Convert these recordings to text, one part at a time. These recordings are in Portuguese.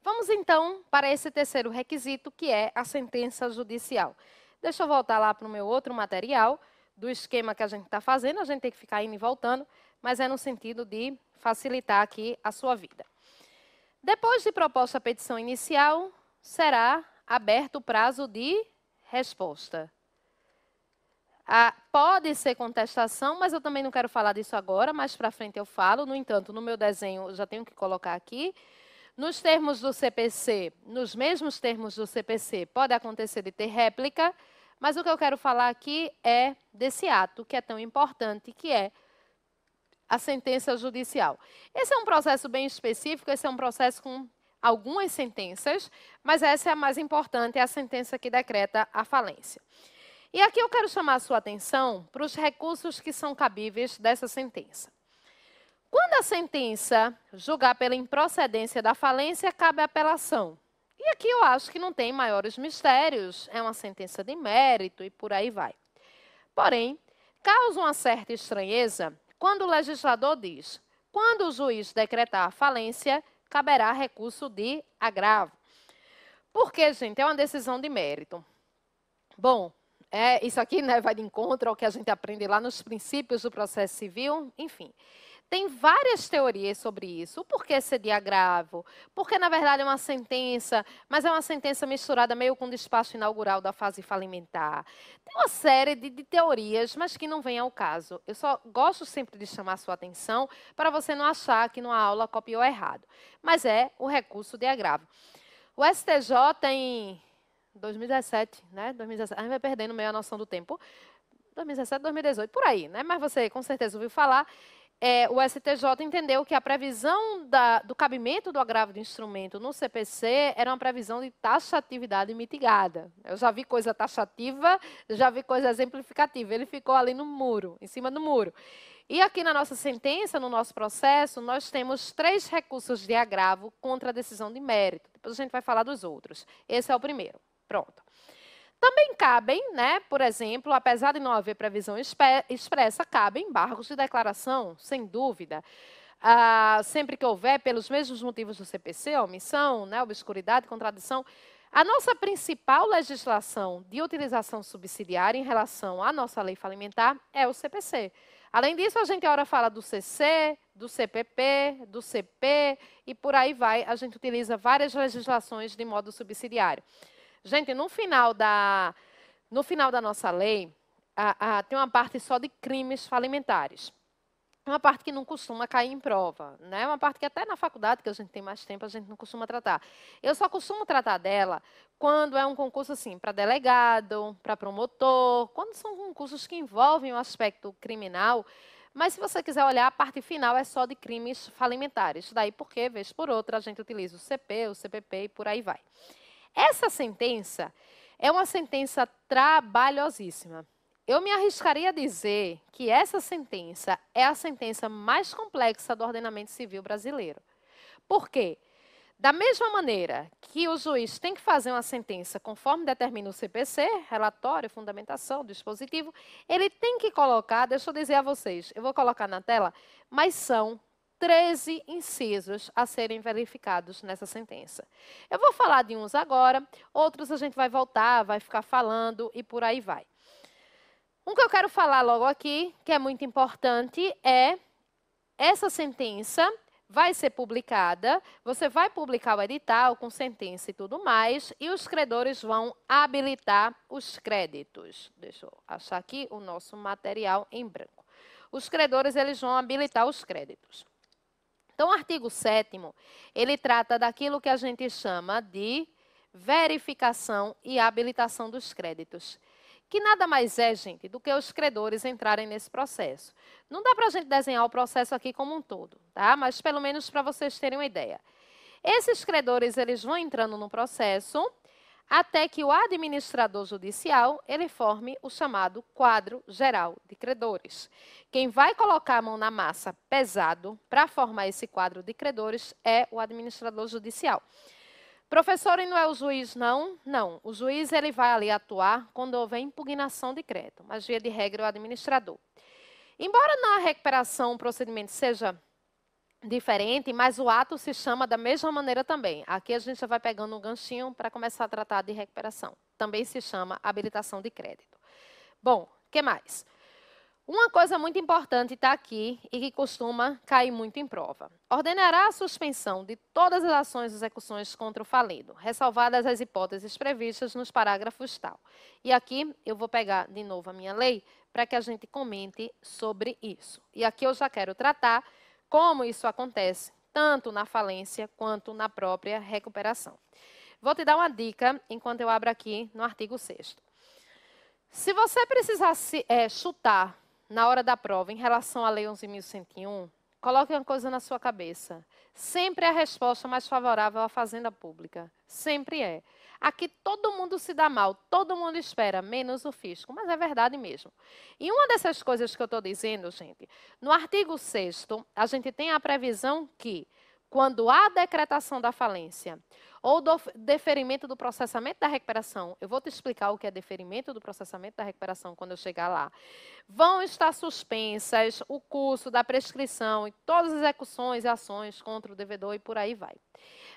Vamos então para esse terceiro requisito, que é a sentença judicial. Deixa eu voltar lá para o meu outro material, do esquema que a gente está fazendo. A gente tem que ficar indo e voltando, mas é no sentido de facilitar aqui a sua vida. Depois de proposta a petição inicial, será aberto o prazo de resposta. Pode ser contestação, mas eu também não quero falar disso agora, mais para frente eu falo. No entanto, no meu desenho eu já tenho que colocar aqui. Nos termos do CPC, nos mesmos termos do CPC, pode acontecer de ter réplica, mas o que eu quero falar aqui é desse ato que é tão importante, que é a sentença judicial. Esse é um processo bem específico, esse é um processo com algumas sentenças, mas essa é a mais importante, é a sentença que decreta a falência. E aqui eu quero chamar a sua atenção para os recursos que são cabíveis dessa sentença. Quando a sentença julgar pela improcedência da falência, cabe a apelação. E aqui eu acho que não tem maiores mistérios, é uma sentença de mérito e por aí vai. Porém, causa uma certa estranheza quando o legislador diz: quando o juiz decretar a falência, caberá recurso de agravo. Porque, gente, é uma decisão de mérito. Bom, isso aqui, né, vai de encontro ao que a gente aprende lá nos princípios do processo civil, enfim. Tem várias teorias sobre isso. O porquê ser de agravo? Porque, na verdade, é uma sentença, mas é uma sentença misturada meio com o despacho inaugural da fase falimentar. Tem uma série de teorias, mas que não vem ao caso. Eu só gosto sempre de chamar a sua atenção para você não achar que numa aula copiou errado. Mas é o recurso de agravo. O STJ em 2017, né? 2017, a gente vai perdendo meio a noção do tempo. 2017, 2018, por aí, né? Mas você com certeza ouviu falar. O STJ entendeu que a previsão do cabimento do agravo de instrumento no CPC era uma previsão de taxatividade mitigada. Eu já vi coisa taxativa, já vi coisa exemplificativa. Ele ficou ali no muro, em cima do muro. E aqui na nossa sentença, no nosso processo, nós temos 3 recursos de agravo contra a decisão de mérito. Depois a gente vai falar dos outros. Esse é o primeiro. Pronto. Também cabem, né, por exemplo, apesar de não haver previsão expressa, cabem embargos de declaração, sem dúvida. Sempre que houver, pelos mesmos motivos do CPC, omissão, né, obscuridade, contradição. A nossa principal legislação de utilização subsidiária em relação à nossa lei falimentar é o CPC. Além disso, a gente ora fala do CC, do CPP, do CP e por aí vai. A gente utiliza várias legislações de modo subsidiário. Gente, no final da nossa lei, tem uma parte só de crimes falimentares. Uma parte que não costuma cair em prova, né? Uma parte que até na faculdade, que a gente tem mais tempo, a gente não costuma tratar. Eu só costumo tratar dela quando é um concurso assim, para delegado, para promotor, quando são concursos que envolvem o aspecto criminal. Mas se você quiser olhar, a parte final é só de crimes falimentares. Daí porque, vez por outra, a gente utiliza o CP, o CPP e por aí vai. Essa sentença é uma sentença trabalhosíssima. Eu me arriscaria a dizer que essa sentença é a sentença mais complexa do ordenamento civil brasileiro. Por quê? Da mesma maneira que o juiz tem que fazer uma sentença conforme determina o CPC, relatório, fundamentação, dispositivo, ele tem que colocar, deixa eu dizer a vocês, eu vou colocar na tela, mas são 13 incisos a serem verificados nessa sentença. Eu vou falar de uns agora, outros a gente vai voltar, vai ficar falando e por aí vai. Um que eu quero falar logo aqui, que é muito importante, é essa sentença vai ser publicada, você vai publicar o edital com sentença e tudo mais, e os credores vão habilitar os créditos. Deixa eu achar aqui o nosso material em branco. Os credores, eles vão habilitar os créditos. Então, o artigo 7º, ele trata daquilo que a gente chama de verificação e habilitação dos créditos. Que nada mais é, gente, do que os credores entrarem nesse processo. Não dá para a gente desenhar o processo aqui como um todo, tá? Mas pelo menos para vocês terem uma ideia. Esses credores, eles vão entrando no processo até que o administrador judicial ele forme o chamado quadro geral de credores. Quem vai colocar a mão na massa pesado para formar esse quadro de credores é o administrador judicial. Professor, e não é o juiz, não? Não. O juiz ele vai ali atuar quando houver impugnação de crédito, mas via de regra é o administrador. Embora na recuperação o procedimento seja diferente, mas o ato se chama da mesma maneira também. Aqui a gente já vai pegando um ganchinho para começar a tratar de recuperação. Também se chama habilitação de crédito. Bom, o que mais? Uma coisa muito importante está aqui e que costuma cair muito em prova. Ordenará a suspensão de todas as ações e execuções contra o falido, ressalvadas as hipóteses previstas nos parágrafos tal. E aqui eu vou pegar de novo a minha lei para que a gente comente sobre isso. E aqui eu já quero tratar como isso acontece, tanto na falência quanto na própria recuperação. Vou te dar uma dica enquanto eu abro aqui no artigo 6º. Se você precisasse chutar na hora da prova em relação à Lei 11.101, coloque uma coisa na sua cabeça. Sempre é a resposta mais favorável à fazenda pública. Sempre é. Aqui todo mundo se dá mal, todo mundo espera, menos o fisco. Mas é verdade mesmo. E uma dessas coisas que eu estou dizendo, gente, no artigo 6º, a gente tem a previsão que, quando há decretação da falência ou do deferimento do processamento da recuperação, eu vou te explicar o que é deferimento do processamento da recuperação quando eu chegar lá, vão estar suspensas o curso da prescrição e todas as execuções e ações contra o devedor e por aí vai.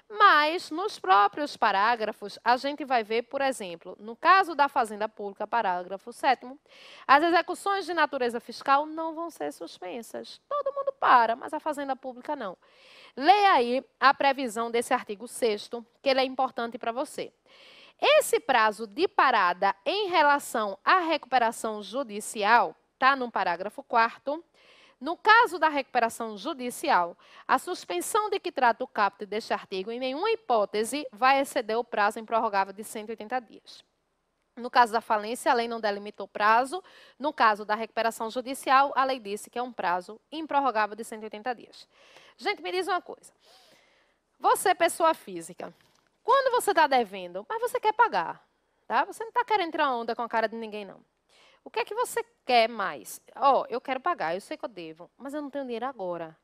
Mas, nos próprios parágrafos, a gente vai ver, por exemplo, no caso da Fazenda Pública, parágrafo 7º, as execuções de natureza fiscal não vão ser suspensas. Todo mundo para, mas a Fazenda Pública não. Leia aí a previsão desse artigo 6º, que ele é importante para você. Esse prazo de parada em relação à recuperação judicial está no parágrafo 4º. No caso da recuperação judicial, a suspensão de que trata o caput deste artigo, em nenhuma hipótese, vai exceder o prazo improrrogável de 180 dias. No caso da falência, a lei não delimitou prazo. No caso da recuperação judicial, a lei disse que é um prazo improrrogável de 180 dias. Gente, me diz uma coisa. Você, pessoa física, quando você está devendo, mas você quer pagar, tá? Você não está querendo tirar onda com a cara de ninguém, não. O que é que você quer mais? Eu quero pagar, eu sei que eu devo, mas eu não tenho dinheiro agora.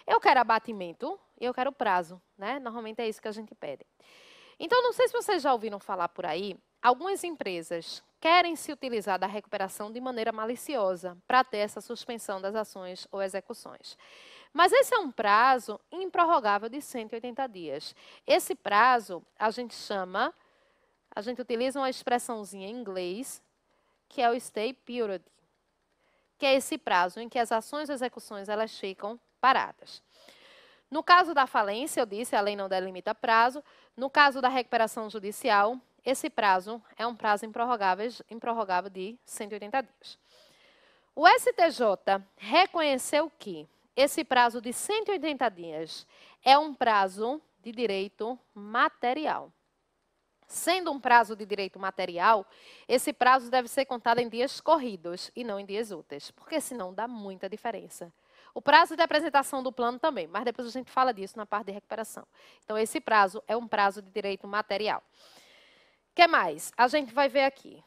Eu quero abatimento e eu quero prazo, né? Normalmente é isso que a gente pede. Então, não sei se vocês já ouviram falar por aí, algumas empresas querem se utilizar da recuperação de maneira maliciosa para ter essa suspensão das ações ou execuções. Mas esse é um prazo improrrogável de 180 dias. Esse prazo, a gente utiliza uma expressãozinha em inglês, que é o stay period, que é esse prazo em que as ações e execuções elas ficam paradas. No caso da falência, eu disse, a lei não delimita prazo. No caso da recuperação judicial, esse prazo é um prazo improrrogável de 180 dias. O STJ reconheceu que esse prazo de 180 dias é um prazo de direito material. Sendo um prazo de direito material, esse prazo deve ser contado em dias corridos e não em dias úteis, porque senão dá muita diferença. O prazo de apresentação do plano também, mas depois a gente fala disso na parte de recuperação. Então, esse prazo é um prazo de direito material. O que mais? A gente vai ver aqui.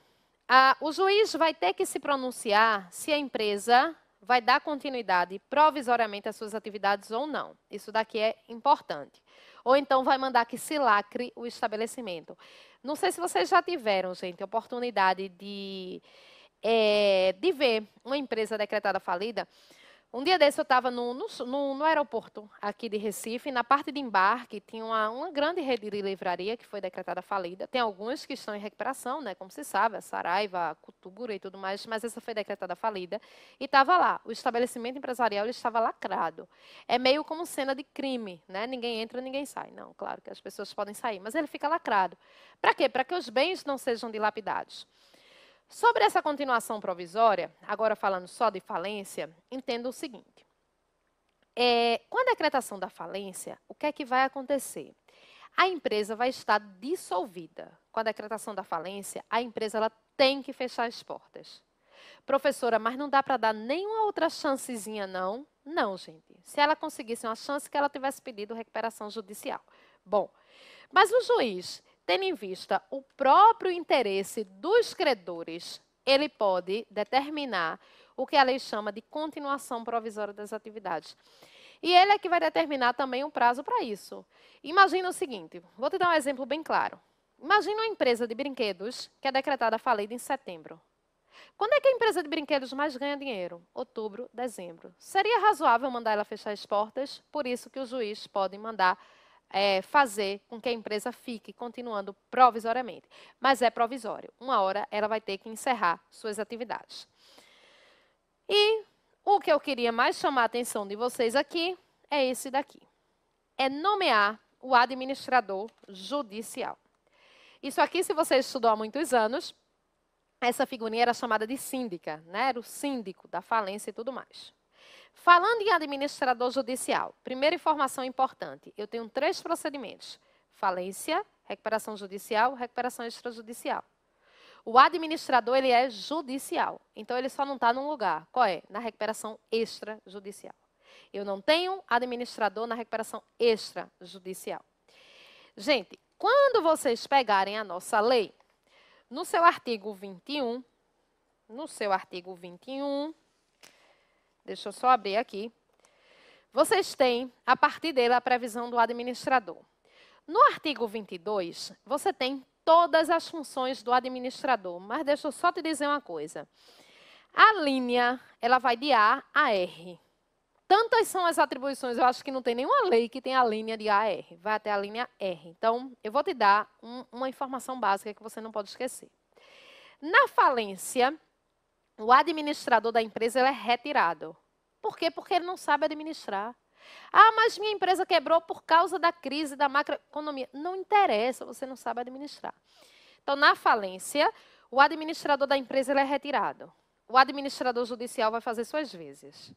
O juiz vai ter que se pronunciar se a empresa vai dar continuidade provisoriamente às suas atividades ou não. Isso daqui é importante. Ou então vai mandar que se lacre o estabelecimento. Não sei se vocês já tiveram, gente, a oportunidade de ver uma empresa decretada falida. Um dia desse eu estava no aeroporto aqui de Recife, na parte de embarque tinha uma grande rede de livraria que foi decretada falida. Tem algumas que estão em recuperação, né, como se sabe, a Saraiva, a Cultura e tudo mais, mas essa foi decretada falida. E estava lá, o estabelecimento empresarial ele estava lacrado. É meio como cena de crime, né? Ninguém entra, ninguém sai. Não, claro que as pessoas podem sair, mas ele fica lacrado. Para quê? Para que os bens não sejam dilapidados. Sobre essa continuação provisória, agora falando só de falência, entenda o seguinte. Com a decretação da falência, o que é que vai acontecer? A empresa vai estar dissolvida. Com a decretação da falência, a empresa ela tem que fechar as portas. Professora, mas não dá para dar nenhuma outra chancezinha, não? Não, gente. Se ela conseguisse uma chance, que ela tivesse pedido recuperação judicial. Bom, mas o juiz, tendo em vista o próprio interesse dos credores, ele pode determinar o que a lei chama de continuação provisória das atividades. E ele é que vai determinar também um prazo para isso. Imagina o seguinte, vou te dar um exemplo bem claro. Imagina uma empresa de brinquedos que é decretada falida em setembro. Quando é que a empresa de brinquedos mais ganha dinheiro? Outubro, dezembro. Seria razoável mandar ela fechar as portas, por isso que o juiz pode mandar fazer com que a empresa fique continuando provisoriamente. Mas é provisório. Uma hora ela vai ter que encerrar suas atividades. E o que eu queria mais chamar a atenção de vocês aqui é esse daqui. É nomear o administrador judicial. Isso aqui, se você estudou há muitos anos, essa figurinha era chamada de síndica, né? Era o síndico da falência e tudo mais. Falando em administrador judicial, primeira informação importante, eu tenho 3 procedimentos: falência, recuperação judicial, recuperação extrajudicial. O administrador, ele é judicial, então ele só não está num lugar. Qual é? Na recuperação extrajudicial. Eu não tenho administrador na recuperação extrajudicial. Gente, quando vocês pegarem a nossa lei, no seu artigo 21, deixa eu só abrir aqui, vocês têm, a partir dele, a previsão do administrador. No artigo 22, você tem todas as funções do administrador, mas deixa eu só te dizer uma coisa. A linha, ela vai de A a R. Tantas são as atribuições, eu acho que não tem nenhuma lei que tenha a linha de A a R, vai até a linha R. Então, eu vou te dar uma informação básica que você não pode esquecer. Na falência, o administrador da empresa ele é retirado. Por quê? Porque ele não sabe administrar. Ah, mas minha empresa quebrou por causa da crise da macroeconomia. Não interessa, você não sabe administrar. Então, na falência, o administrador da empresa ele é retirado. O administrador judicial vai fazer suas vezes.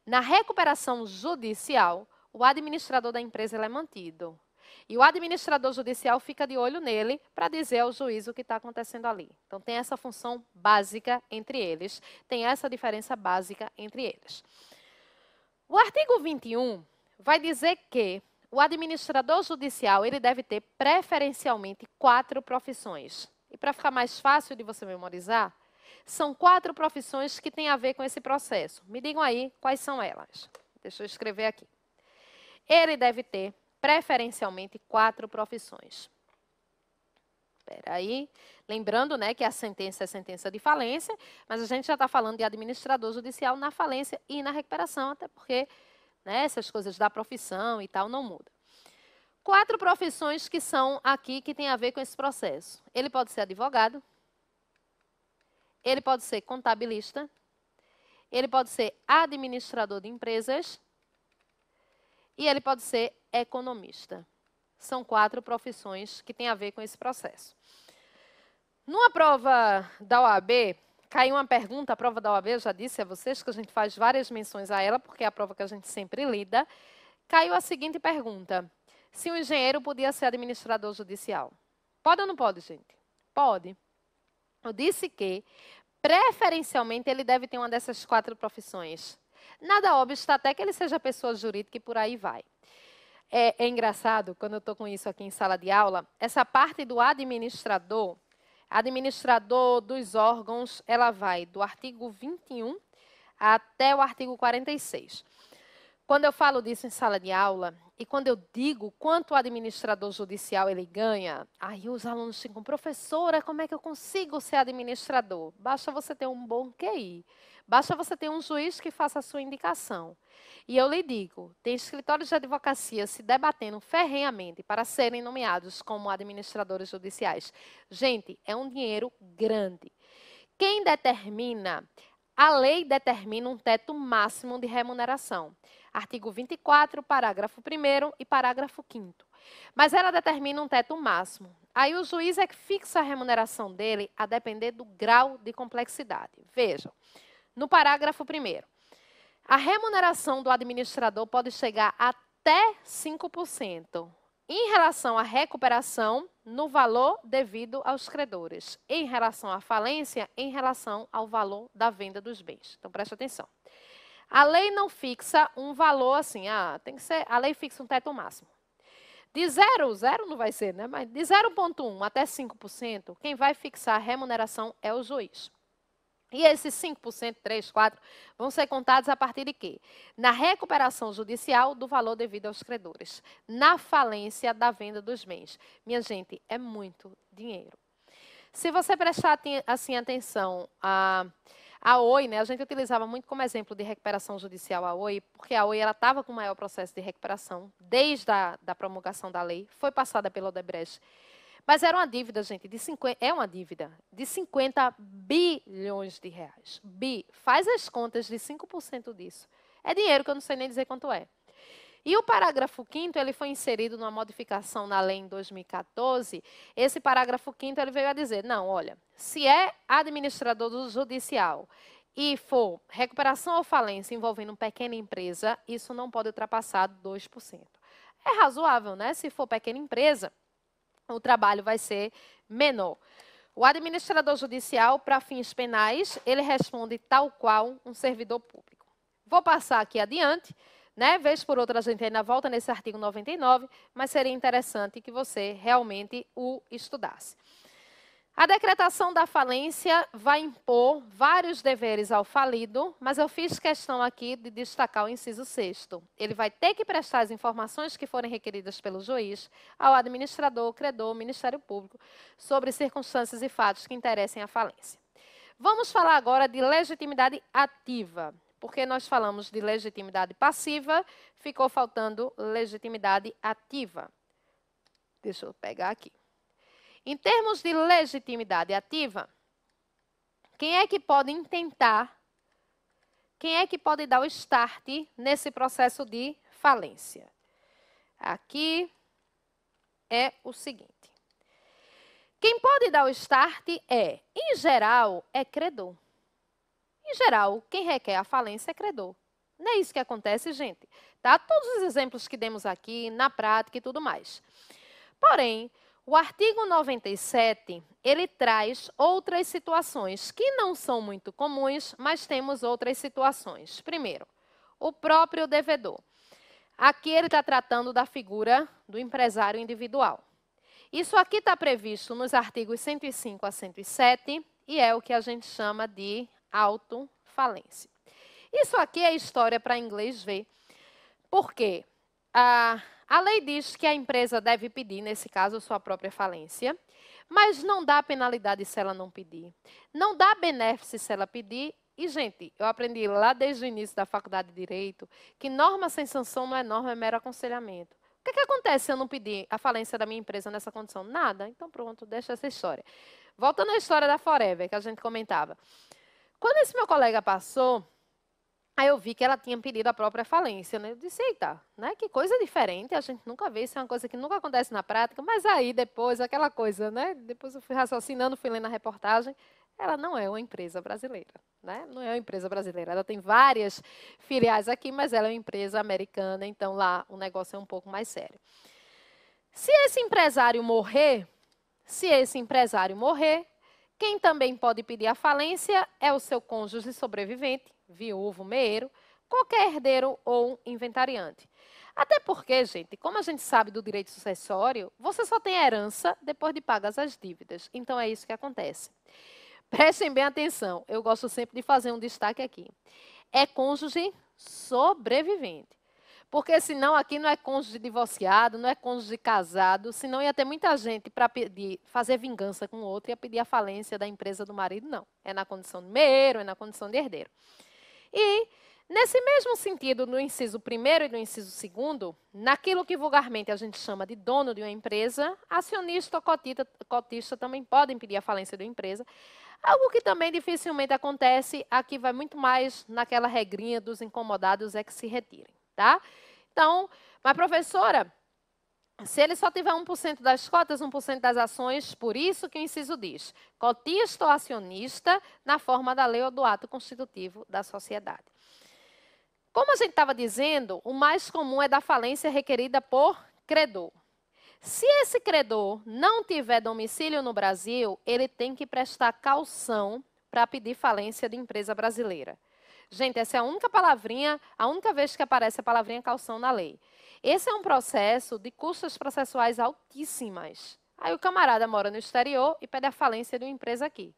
Na recuperação judicial, o administrador da empresa ele é mantido. E o administrador judicial fica de olho nele para dizer ao juiz o que está acontecendo ali. Então, tem essa função básica entre eles, tem essa diferença básica entre eles. O artigo 21 vai dizer que o administrador judicial ele deve ter preferencialmente 4 profissões. E para ficar mais fácil de você memorizar, são 4 profissões que têm a ver com esse processo. Me digam aí quais são elas. Deixa eu escrever aqui. Ele deve ter preferencialmente 4 profissões. Espera aí. Lembrando, né, que a sentença é sentença de falência, mas a gente já está falando de administrador judicial na falência e na recuperação, até porque, né, essas coisas da profissão e tal não mudam. 4 profissões que são aqui que têm a ver com esse processo. Ele pode ser advogado, ele pode ser contabilista, ele pode ser administrador de empresas e ele pode ser economista. São 4 profissões que têm a ver com esse processo. Numa prova da OAB, caiu uma pergunta, a prova da OAB, eu já disse a vocês que a gente faz várias menções a ela, porque é a prova que a gente sempre lida. Caiu a seguinte pergunta: se um engenheiro podia ser administrador judicial? Pode ou não pode, gente? Pode. Eu disse que, preferencialmente, ele deve ter uma dessas 4 profissões. Nada obsta até que ele seja pessoa jurídica e por aí vai. É engraçado, quando eu estou com isso aqui em sala de aula, essa parte do administrador dos órgãos, ela vai do artigo 21 até o artigo 46. Quando eu falo disso em sala de aula, e quando eu digo quanto o administrador judicial ele ganha, aí os alunos ficam: professora, como é que eu consigo ser administrador? Basta você ter um bom QI. Basta você ter um juiz que faça a sua indicação. E eu lhe digo, tem escritórios de advocacia se debatendo ferrenhamente para serem nomeados como administradores judiciais. Gente, é um dinheiro grande. Quem determina? A lei determina um teto máximo de remuneração. Artigo 24, parágrafo 1º e parágrafo 5º. Mas ela determina um teto máximo. Aí o juiz é que fixa a remuneração dele a depender do grau de complexidade. Vejam, no parágrafo 1º, a remuneração do administrador pode chegar até 5%. Em relação à recuperação, no valor devido aos credores. Em relação à falência, em relação ao valor da venda dos bens. Então, preste atenção. A lei não fixa um valor assim, tem que ser, a lei fixa um teto máximo. De 0 não vai ser, né? Mas de 0,1 até 5%, quem vai fixar a remuneração é o juiz. E esses 5%, 3%, 4%, vão ser contados a partir de quê? Na recuperação judicial do valor devido aos credores. Na falência da venda dos bens. Minha gente, é muito dinheiro. Se você prestar assim atenção a Oi, né, a gente utilizava muito como exemplo de recuperação judicial a Oi, porque a Oi estava com o maior processo de recuperação desde da promulgação da lei, foi passada pela Odebrecht. Mas era uma dívida, gente, é uma dívida de 50 bilhões de reais. Faz as contas de 5% disso. É dinheiro que eu não sei nem dizer quanto é. E o parágrafo 5º, ele foi inserido numa modificação na lei em 2014. Esse parágrafo 5º, ele veio a dizer, não, olha, se é administrador do judicial e for recuperação ou falência envolvendo uma pequena empresa, isso não pode ultrapassar 2%. É razoável, né? Se for pequena empresa, o trabalho vai ser menor. O administrador judicial, para fins penais, ele responde tal qual um servidor público. Vou passar aqui adiante. Né? Vez por outra, a gente ainda volta nesse artigo 99, mas seria interessante que você realmente o estudasse. A decretação da falência vai impor vários deveres ao falido, mas eu fiz questão aqui de destacar o inciso 6º. Ele vai ter que prestar as informações que forem requeridas pelo juiz ao administrador, credor, Ministério Público, sobre circunstâncias e fatos que interessem a falência. Vamos falar agora de legitimidade ativa. Porque nós falamos de legitimidade passiva, ficou faltando legitimidade ativa. Deixa eu pegar aqui. Em termos de legitimidade ativa, quem é que pode intentar, quem é que pode dar o start nesse processo de falência? Aqui é o seguinte. Quem pode dar o start em geral, é credor. Em geral, quem requer a falência é credor. Não é isso que acontece, gente. Tá? Todos os exemplos que demos aqui, na prática e tudo mais. Porém, o artigo 97, ele traz outras situações que não são muito comuns, mas temos outras situações. Primeiro, o próprio devedor. Aqui ele está tratando da figura do empresário individual. Isso aqui está previsto nos artigos 105 a 107 e é o que a gente chama de autofalência. Isso aqui é história para inglês ver, porque a lei diz que a empresa deve pedir, nesse caso, sua própria falência, mas não dá penalidade se ela não pedir, não dá benefício se ela pedir, e, gente, eu aprendi lá desde o início da faculdade de Direito que norma sem sanção não é norma, é mero aconselhamento. O que acontece se eu não pedir a falência da minha empresa nessa condição? Nada. Então, pronto, deixa essa história. Voltando à história da Forever, que a gente comentava. Quando esse meu colega passou, aí eu vi que ela tinha pedido a própria falência, né? Eu disse, eita, né? Que coisa diferente, a gente nunca vê, isso é uma coisa que nunca acontece na prática, mas aí depois, aquela coisa, né? Depois eu fui raciocinando, fui lendo a reportagem, ela não é uma empresa brasileira, né? Não é uma empresa brasileira, ela tem várias filiais aqui, mas ela é uma empresa americana, então lá o negócio é um pouco mais sério. Se esse empresário morrer, quem também pode pedir a falência é o seu cônjuge sobrevivente, viúvo, meeiro, qualquer herdeiro ou inventariante. Até porque, gente, como a gente sabe do direito sucessório, você só tem herança depois de pagas as dívidas. Então, é isso que acontece. Prestem bem atenção, eu gosto sempre de fazer um destaque aqui. É cônjuge sobrevivente. Porque senão aqui não é cônjuge divorciado, não é cônjuge casado, senão ia ter muita gente para fazer vingança com o outro e ia pedir a falência da empresa do marido, não. É na condição de meeiro, é na condição de herdeiro. E, nesse mesmo sentido, no inciso 1º e no inciso 2º, naquilo que vulgarmente a gente chama de dono de uma empresa, acionista ou cotista também podem pedir a falência da empresa. Algo que também dificilmente acontece, aqui vai muito mais naquela regrinha dos incomodados é que se retirem. Tá? Então, mas professora, se ele só tiver 1% das cotas, 1% das ações, por isso que o inciso diz, cotista ou acionista, na forma da lei ou do ato constitutivo da sociedade. Como a gente estava dizendo, o mais comum é da falência requerida por credor. Se esse credor não tiver domicílio no Brasil, ele tem que prestar caução para pedir falência de empresa brasileira. Gente, essa é a única palavrinha, a única vez que aparece a palavrinha caução na lei. Esse é um processo de custas processuais altíssimas. Aí o camarada mora no exterior e pede a falência de uma empresa aqui.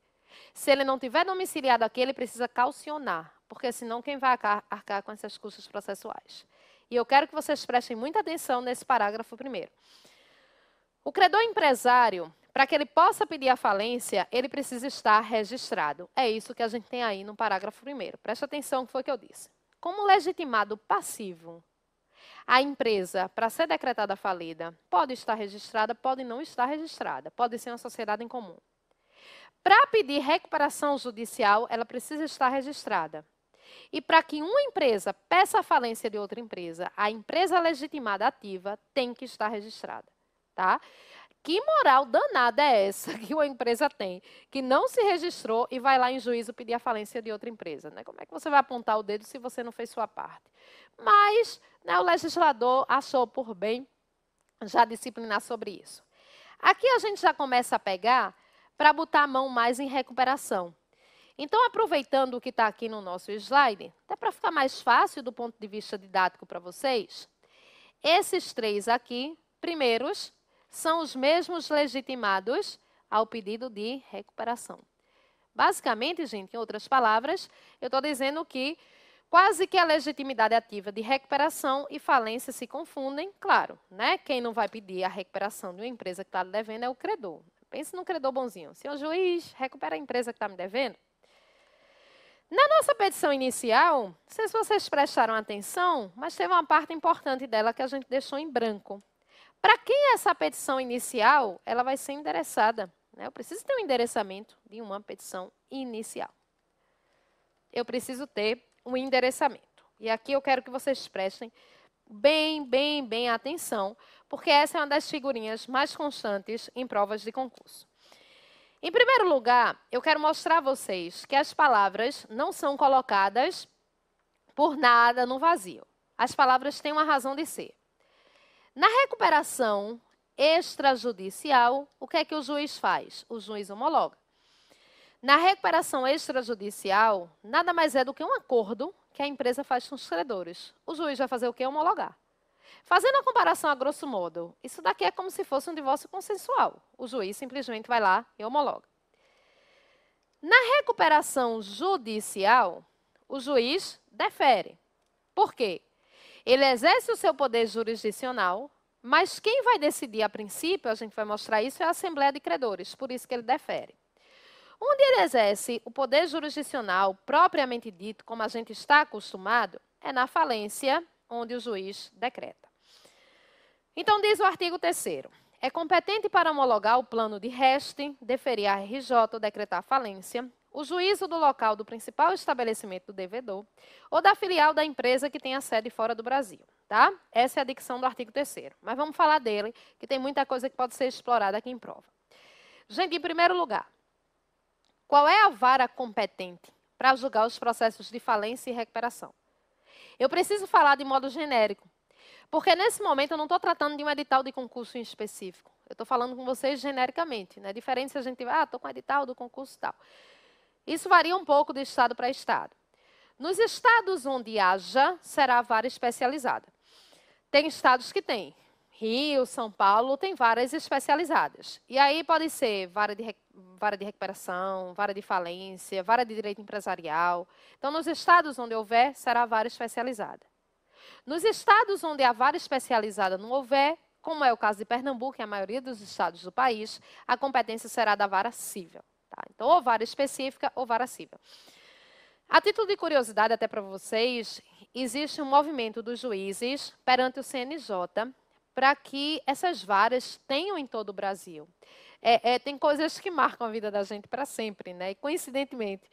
Se ele não tiver domiciliado aqui, ele precisa caucionar, porque senão quem vai arcar com essas custas processuais? E eu quero que vocês prestem muita atenção nesse parágrafo primeiro. O credor empresário Para que ele possa pedir a falência, ele precisa estar registrado. É isso que a gente tem aí no parágrafo 1º. Presta atenção no que foi que eu disse. Como legitimado passivo, a empresa, para ser decretada falida, pode estar registrada, pode não estar registrada, pode ser uma sociedade em comum. Para pedir recuperação judicial, ela precisa estar registrada. E para que uma empresa peça a falência de outra empresa, a empresa legitimada ativa tem que estar registrada, tá? Que moral danada é essa que uma empresa tem, que não se registrou e vai lá em juízo pedir a falência de outra empresa, né? Como é que você vai apontar o dedo se você não fez sua parte? Mas, né, o legislador achou por bem já disciplinar sobre isso. Aqui a gente já começa a pegar para botar a mão mais em recuperação. Então, aproveitando o que está aqui no nosso slide, até para ficar mais fácil do ponto de vista didático para vocês, esses 3 aqui, primeiros, são os mesmos legitimados ao pedido de recuperação. Basicamente, gente, em outras palavras, eu estou dizendo que quase que a legitimidade ativa de recuperação e falência se confundem, claro, né? Quem não vai pedir a recuperação de uma empresa que está devendo é o credor. Pense num credor bonzinho. Senhor juiz, recupera a empresa que está me devendo. Na nossa petição inicial, não sei se vocês prestaram atenção, mas teve uma parte importante dela que a gente deixou em branco. Para quem essa petição inicial, ela vai ser endereçada, né? Eu preciso ter um endereçamento de uma petição inicial. Eu preciso ter um endereçamento. E aqui eu quero que vocês prestem bem atenção, porque essa é uma das figurinhas mais constantes em provas de concurso. Em primeiro lugar, eu quero mostrar a vocês que as palavras não são colocadas por nada no vazio. As palavras têm uma razão de ser. Na recuperação extrajudicial, o que é que o juiz faz? O juiz homologa. Na recuperação extrajudicial, nada mais é do que um acordo que a empresa faz com os credores. O juiz vai fazer o quê? Homologar. Fazendo a comparação a grosso modo, isso daqui é como se fosse um divórcio consensual. O juiz simplesmente vai lá e homologa. Na recuperação judicial, o juiz defere. Por quê? Ele exerce o seu poder jurisdicional, mas quem vai decidir a princípio, a gente vai mostrar isso, é a Assembleia de Credores, por isso que ele defere. Onde ele exerce o poder jurisdicional propriamente dito, como a gente está acostumado, é na falência, onde o juiz decreta. Então, diz o artigo 3º, é competente para homologar o plano de reste, deferir a RJ ou decretar falência, o juízo do local do principal estabelecimento do devedor ou da filial da empresa que tenha sede fora do Brasil. Tá? Essa é a dicção do artigo 3º. Mas vamos falar dele, que tem muita coisa que pode ser explorada aqui em prova. Gente, em primeiro lugar, qual é a vara competente para julgar os processos de falência e recuperação? Eu preciso falar de modo genérico, porque nesse momento eu não estou tratando de um edital de concurso em específico. Eu estou falando com vocês genericamente. Né? Diferente se a gente tiver, estou com o edital do concurso e tal. Isso varia um pouco de estado para estado. Nos estados onde haja, será a vara especializada. Tem estados que têm. Rio, São Paulo, tem varas especializadas. E aí pode ser vara de recuperação, vara de falência, vara de direito empresarial. Então, nos estados onde houver, será a vara especializada. Nos estados onde a vara especializada não houver, como é o caso de Pernambuco e a maioria dos estados do país, a competência será da vara civil. Tá? Então, ou vara específica ou vara civil. A título de curiosidade, até para vocês, existe um movimento dos juízes perante o CNJ para que essas varas tenham em todo o Brasil. Tem coisas que marcam a vida da gente para sempre, né? E, coincidentemente,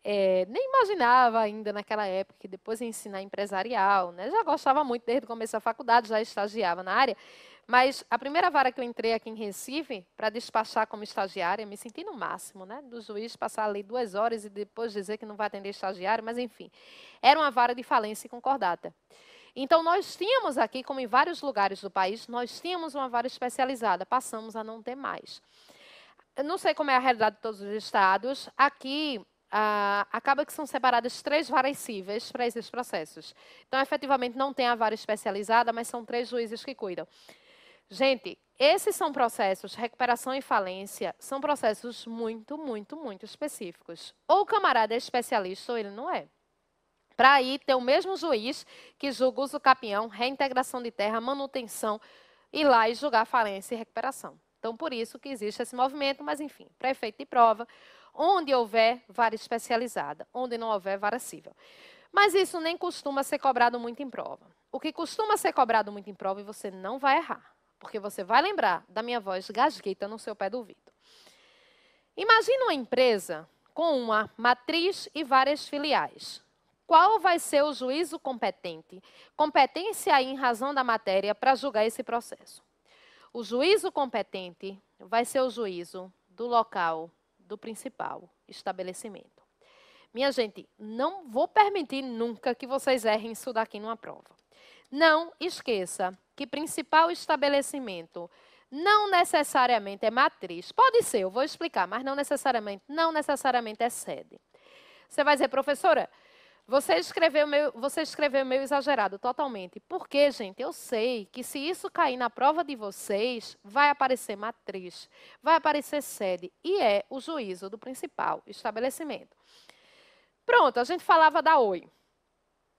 nem imaginava ainda naquela época que depois ia ensinar empresarial, né? Já gostava muito desde o começo da faculdade, já estagiava na área. Mas a primeira vara que eu entrei aqui em Recife, para despachar como estagiária, me senti no máximo, né? Do juiz passar ali 2 horas e depois dizer que não vai atender estagiário, mas enfim. Era uma vara de falência e concordata. Então, nós tínhamos aqui, como em vários lugares do país, nós tínhamos uma vara especializada, passamos a não ter mais. Eu não sei como é a realidade de todos os estados. Aqui, acaba que são separadas 3 varas cíveis para esses processos. Então, efetivamente, não tem a vara especializada, mas são 3 juízes que cuidam. Gente, esses são processos, recuperação e falência, são processos muito específicos. Ou o camarada é especialista ou ele não é. Para aí ter o mesmo juiz que julga uso capião, reintegração de terra, manutenção, ir lá e julgar falência e recuperação. Então, por isso que existe esse movimento, mas, enfim, para efeito de prova, onde houver vara especializada, onde não houver vara cível. Mas isso nem costuma ser cobrado muito em prova. O que costuma ser cobrado muito em prova, e você não vai errar, porque você vai lembrar da minha voz gasgueta no seu pé do ouvido. Imagina uma empresa com uma matriz e várias filiais. Qual vai ser o juízo competente? Competência aí em razão da matéria para julgar esse processo. O juízo competente vai ser o juízo do local do principal estabelecimento. Minha gente, não vou permitir nunca que vocês errem isso daqui numa prova. Não esqueça que principal estabelecimento não necessariamente é matriz. Pode ser, eu vou explicar, mas não necessariamente é sede. Você vai dizer, professora, você escreveu meio exagerado, totalmente. Porque, gente, eu sei que se isso cair na prova de vocês, vai aparecer matriz, vai aparecer sede, e é o juízo do principal estabelecimento. Pronto, a gente falava da Oi.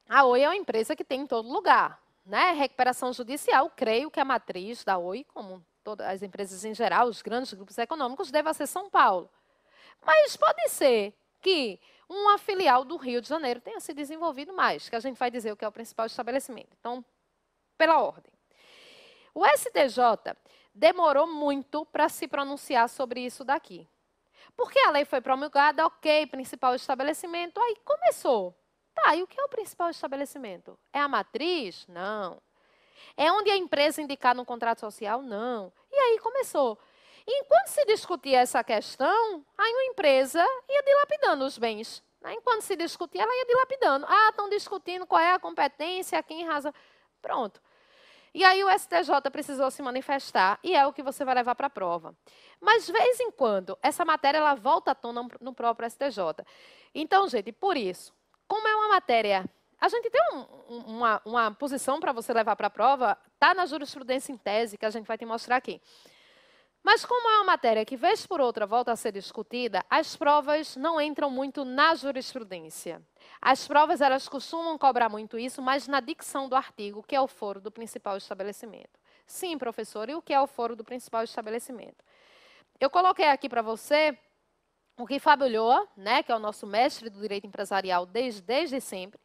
A Oi é uma empresa que tem em todo lugar, né? Recuperação judicial, creio que a matriz da Oi, como todas as empresas em geral, os grandes grupos econômicos, deva ser São Paulo. Mas pode ser que uma filial do Rio de Janeiro tenha se desenvolvido mais, que a gente vai dizer o que é o principal estabelecimento. Então, pela ordem. O STJ demorou muito para se pronunciar sobre isso daqui. Porque a lei foi promulgada, ok, principal estabelecimento, aí começou. Tá, e o que é o principal estabelecimento? É a matriz? Não. É onde a empresa indicar no contrato social? Não. E aí começou. E enquanto se discutia essa questão, aí uma empresa ia dilapidando os bens. Né? Enquanto se discutia, ela ia dilapidando. Ah, estão discutindo qual é a competência, quem razão. Pronto. E aí o STJ precisou se manifestar, e é o que você vai levar para a prova. Mas, de vez em quando, essa matéria ela volta à tona no próprio STJ. Então, gente, por isso, como é uma matéria... A gente tem uma posição para você levar para a prova, está na jurisprudência em tese, que a gente vai te mostrar aqui. Mas como é uma matéria que, vez por outra, volta a ser discutida, as provas não entram muito na jurisprudência. As provas, elas costumam cobrar muito isso, mas na dicção do artigo, que é o foro do principal estabelecimento. Sim, professor, e o que é o foro do principal estabelecimento? Eu coloquei aqui para você o que Fábio Ulloa, né, que é o nosso mestre do direito empresarial desde sempre.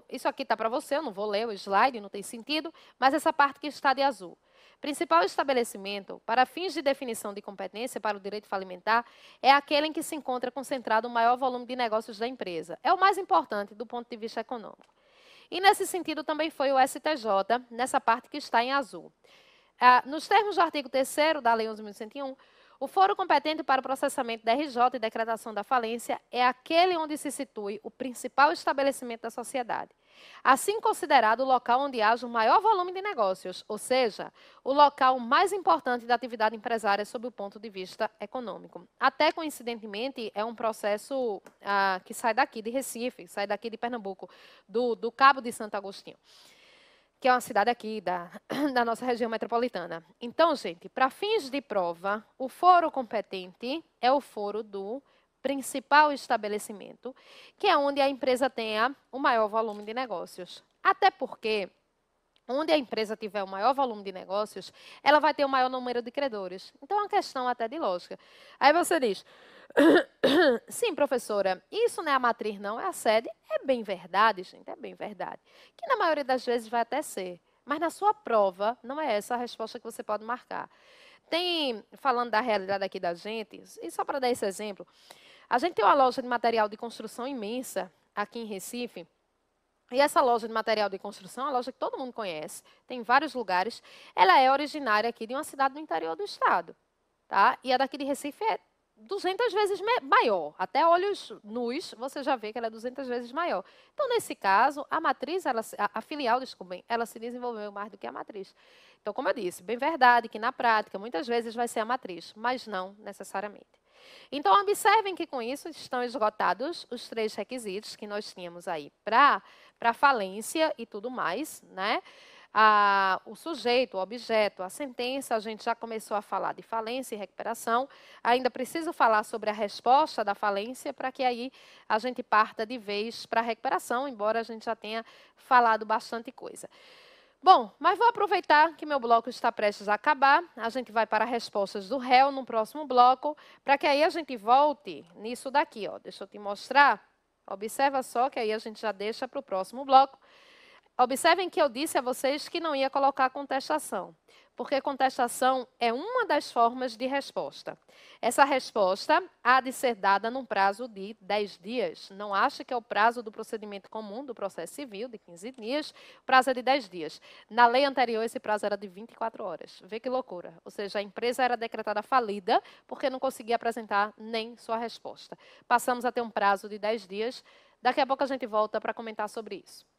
Isso aqui está para você, eu não vou ler o slide, não tem sentido, mas essa parte que está de azul. Principal estabelecimento, para fins de definição de competência para o direito falimentar, é aquele em que se encontra concentrado o maior volume de negócios da empresa. É o mais importante do ponto de vista econômico. E, nesse sentido, também foi o STJ, nessa parte que está em azul. Nos termos do artigo 3º da Lei 11.101, o foro competente para o processamento da RJ e decretação da falência é aquele onde se situe o principal estabelecimento da sociedade. Assim considerado o local onde haja o maior volume de negócios, ou seja, o local mais importante da atividade empresária sob o ponto de vista econômico. Até coincidentemente, é um processo que sai daqui de Recife, sai daqui de Pernambuco, do Cabo de Santo Agostinho, que é uma cidade aqui da nossa região metropolitana. Então, gente, para fins de prova, o foro competente é o foro do principal estabelecimento, que é onde a empresa tenha o maior volume de negócios. Até porque, onde a empresa tiver o maior volume de negócios, ela vai ter o maior número de credores. Então, é uma questão até de lógica. Aí você diz, sim, professora, isso não é a matriz, não, é a sede. É bem verdade, gente, é bem verdade. Que na maioria das vezes vai até ser. Mas na sua prova, não é essa a resposta que você pode marcar. Falando da realidade aqui da gente, e só para dar esse exemplo, a gente tem uma loja de material de construção imensa aqui em Recife. E essa loja de material de construção é uma loja que todo mundo conhece, tem em vários lugares. Ela é originária aqui de uma cidade do interior do estado. Tá? E a daqui de Recife é 200 vezes maior. Até olhos nus, você já vê que ela é 200 vezes maior. Então, nesse caso, a matriz, a filial, desculpem, ela se desenvolveu mais do que a matriz. Então, como eu disse, bem verdade que na prática, muitas vezes vai ser a matriz, mas não necessariamente. Então, observem que com isso estão esgotados os 3 requisitos que nós tínhamos aí para falência e tudo mais, né? O sujeito, o objeto, a sentença, a gente já começou a falar de falência e recuperação. Ainda preciso falar sobre a resposta da falência para que aí a gente parta de vez para a recuperação, embora a gente já tenha falado bastante coisa. Bom, mas vou aproveitar que meu bloco está prestes a acabar. A gente vai para respostas do réu no próximo bloco, para que aí a gente volte nisso daqui, ó. Deixa eu te mostrar. Observa só que aí a gente já deixa para o próximo bloco. Observem que eu disse a vocês que não ia colocar contestação, porque contestação é uma das formas de resposta. Essa resposta há de ser dada num prazo de 10 dias. Não ache que é o prazo do procedimento comum do processo civil, de 15 dias, o prazo é de 10 dias. Na lei anterior, esse prazo era de 24 horas. Vê que loucura. Ou seja, a empresa era decretada falida porque não conseguia apresentar nem sua resposta. Passamos a ter um prazo de 10 dias. Daqui a pouco a gente volta para comentar sobre isso.